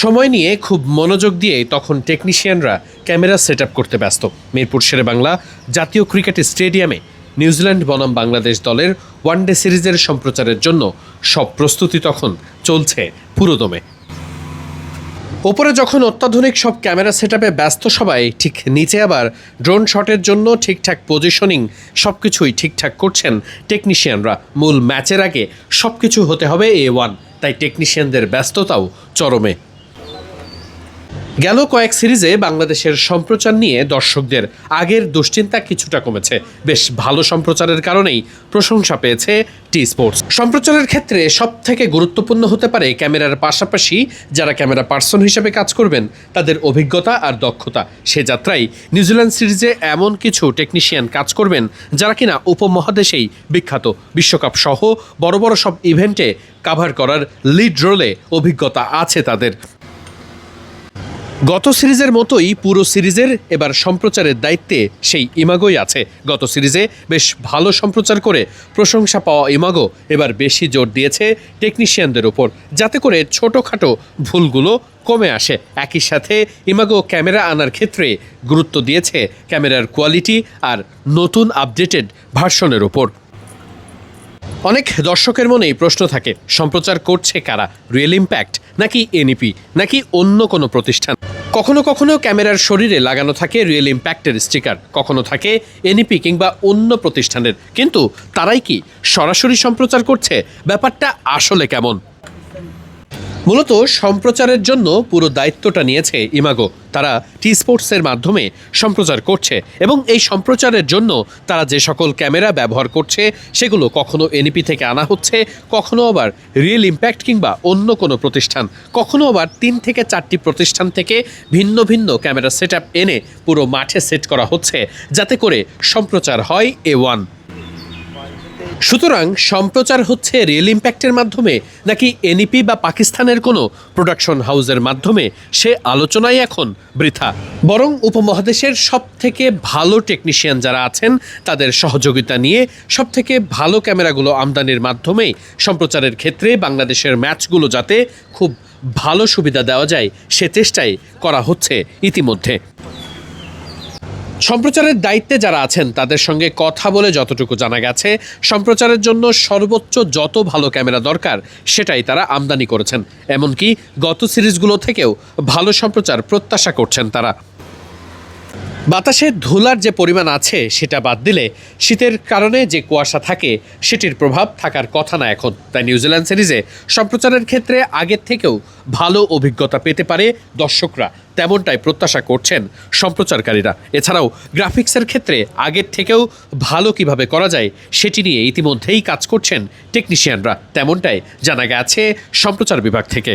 সময় নিয়ে খুব মনোযোগ দিয়ে তখন টেকনিশিয়ানরা ক্যামেরা সেট আপ করতে ব্যস্ত। মিরপুর শেরেবাংলা জাতীয় ক্রিকেট স্টেডিয়ামে নিউজিল্যান্ড বনাম বাংলাদেশ দলের ওয়ানডে সিরিজের সম্প্রচারের জন্য সব প্রস্তুতি তখন চলছে পুরোদমে। ওপরে যখন অত্যাধুনিক সব ক্যামেরা সেটআপে ব্যস্ত সবাই, ঠিক নিচে আবার ড্রোন শটের জন্য ঠিকঠাক পজিশনিং সবকিছুই ঠিকঠাক করছেন টেকনিশিয়ানরা। মূল ম্যাচের আগে সবকিছু হতে হবে A1, তাই টেকনিশিয়ানদের ব্যস্ততাও চরমে। গেল কয়েক সিরিজে বাংলাদেশের সম্প্রচার নিয়ে দর্শকদের আগের দুশ্চিন্তা কিছুটা কমেছে। বেশ ভালো সম্প্রচারের কারণেই প্রশংসা পেয়েছে টি স্পোর্টস। সম্প্রচারের ক্ষেত্রে সবথেকে গুরুত্বপূর্ণ হতে পারে ক্যামেরার পাশাপাশি যারা ক্যামেরা পার্সন হিসেবে কাজ করবেন তাদের অভিজ্ঞতা আর দক্ষতা। সে যাত্রায় নিউজিল্যান্ড সিরিজে এমন কিছু টেকনিশিয়ান কাজ করবেন যারা কিনা উপমহাদেশেই বিখ্যাত। বিশ্বকাপ সহ বড় বড় সব ইভেন্টে কাভার করার লিড রোলে অভিজ্ঞতা আছে তাদের। গত সিরিজের মতোই পুরো সিরিজের এবার সম্প্রচারের দায়িত্বে সেই ইমাগোই আছে। গত সিরিজে বেশ ভালো সম্প্রচার করে প্রশংসা পাওয়া ইমাগো এবার বেশি জোর দিয়েছে টেকনিশিয়ানদের ওপর, যাতে করে ছোটোখাটো ভুলগুলো কমে আসে। একই সাথে ইমাগো ক্যামেরা আনার ক্ষেত্রে গুরুত্ব দিয়েছে ক্যামেরার কোয়ালিটি আর নতুন আপডেটেড ভার্সনের ওপর। অনেক দর্শকের মনেই প্রশ্ন থাকে, সম্প্রচার করছে কারা? রিয়েল ইম্প্যাক্ট নাকি এনইপি নাকি অন্য কোনো প্রতিষ্ঠান? কখনো কখনো ক্যামেরার শরীরে লাগানো থাকে রিয়েল ইম্প্যাক্টের স্টিকার, কখনো থাকে এনইপি কিংবা অন্য প্রতিষ্ঠানের। কিন্তু তারাই কি সরাসরি সম্প্রচার করছে? ব্যাপারটা আসলে কেমন? মূলত সম্প্রচারের জন্য পুরো দায়িত্বটা নিয়েছে ইমাগো। তারা টি স্পোর্টসের মাধ্যমে সম্প্রচার করছে এবং এই সম্প্রচারের জন্য তারা যে সকল ক্যামেরা ব্যবহার করছে সেগুলো কখনো এনইপি থেকে আনা হচ্ছে, কখনো আবার রিয়েল ইম্প্যাক্ট কিংবা অন্য কোনো প্রতিষ্ঠান, কখনো আবার 3 থেকে 4টি প্রতিষ্ঠান থেকে ভিন্ন ভিন্ন ক্যামেরা সেটআপ এনে পুরো মাঠে সেট করা হচ্ছে, যাতে করে সম্প্রচার হয় A1। সুতরাং সম্প্রচার হচ্ছে রিয়েল ইম্প্যাক্টের মাধ্যমে নাকি এনইপি বা পাকিস্তানের কোনো প্রোডাকশন হাউসের মাধ্যমে, সে আলোচনাই এখন বৃথা। বরং উপমহাদেশের সবথেকে ভালো টেকনিশিয়ান যারা আছেন তাদের সহযোগিতা নিয়ে সবথেকে ভালো ক্যামেরাগুলো আমদানির মাধ্যমেই সম্প্রচারের ক্ষেত্রে বাংলাদেশের ম্যাচগুলো যাতে খুব ভালো সুবিধা দেওয়া যায় সে চেষ্টাই করা হচ্ছে ইতিমধ্যে। সম্প্রচারের দায়িত্বে যারা আছেন তাদের সঙ্গে কথা বলে যতটুকু জানা গেছে, সম্প্রচারের জন্য সর্বোচ্চ যত ভালো ক্যামেরা দরকার সেটাই তারা আমদানি করেছেন। এমনকি গত সিরিজগুলো থেকেও ভালো সম্প্রচার প্রত্যাশা করছেন তারা। বাতাসে ধুলার যে পরিমাণ আছে সেটা বাদ দিলে শীতের কারণে যে কুয়াশা থাকে সেটির প্রভাব থাকার কথা না এখন। তাই নিউজিল্যান্ড সিরিজে সম্প্রচারের ক্ষেত্রে আগের থেকেও ভালো অভিজ্ঞতা পেতে পারে দর্শকরা, তেমনটাই প্রত্যাশা করছেন সম্প্রচারকারীরা। এছাড়াও গ্রাফিক্সের ক্ষেত্রে আগের থেকেও ভালো কিভাবে করা যায় সেটি নিয়ে ইতিমধ্যেই কাজ করছেন টেকনিশিয়ানরা, তেমনটাই জানা গেছে সম্প্রচার বিভাগ থেকে।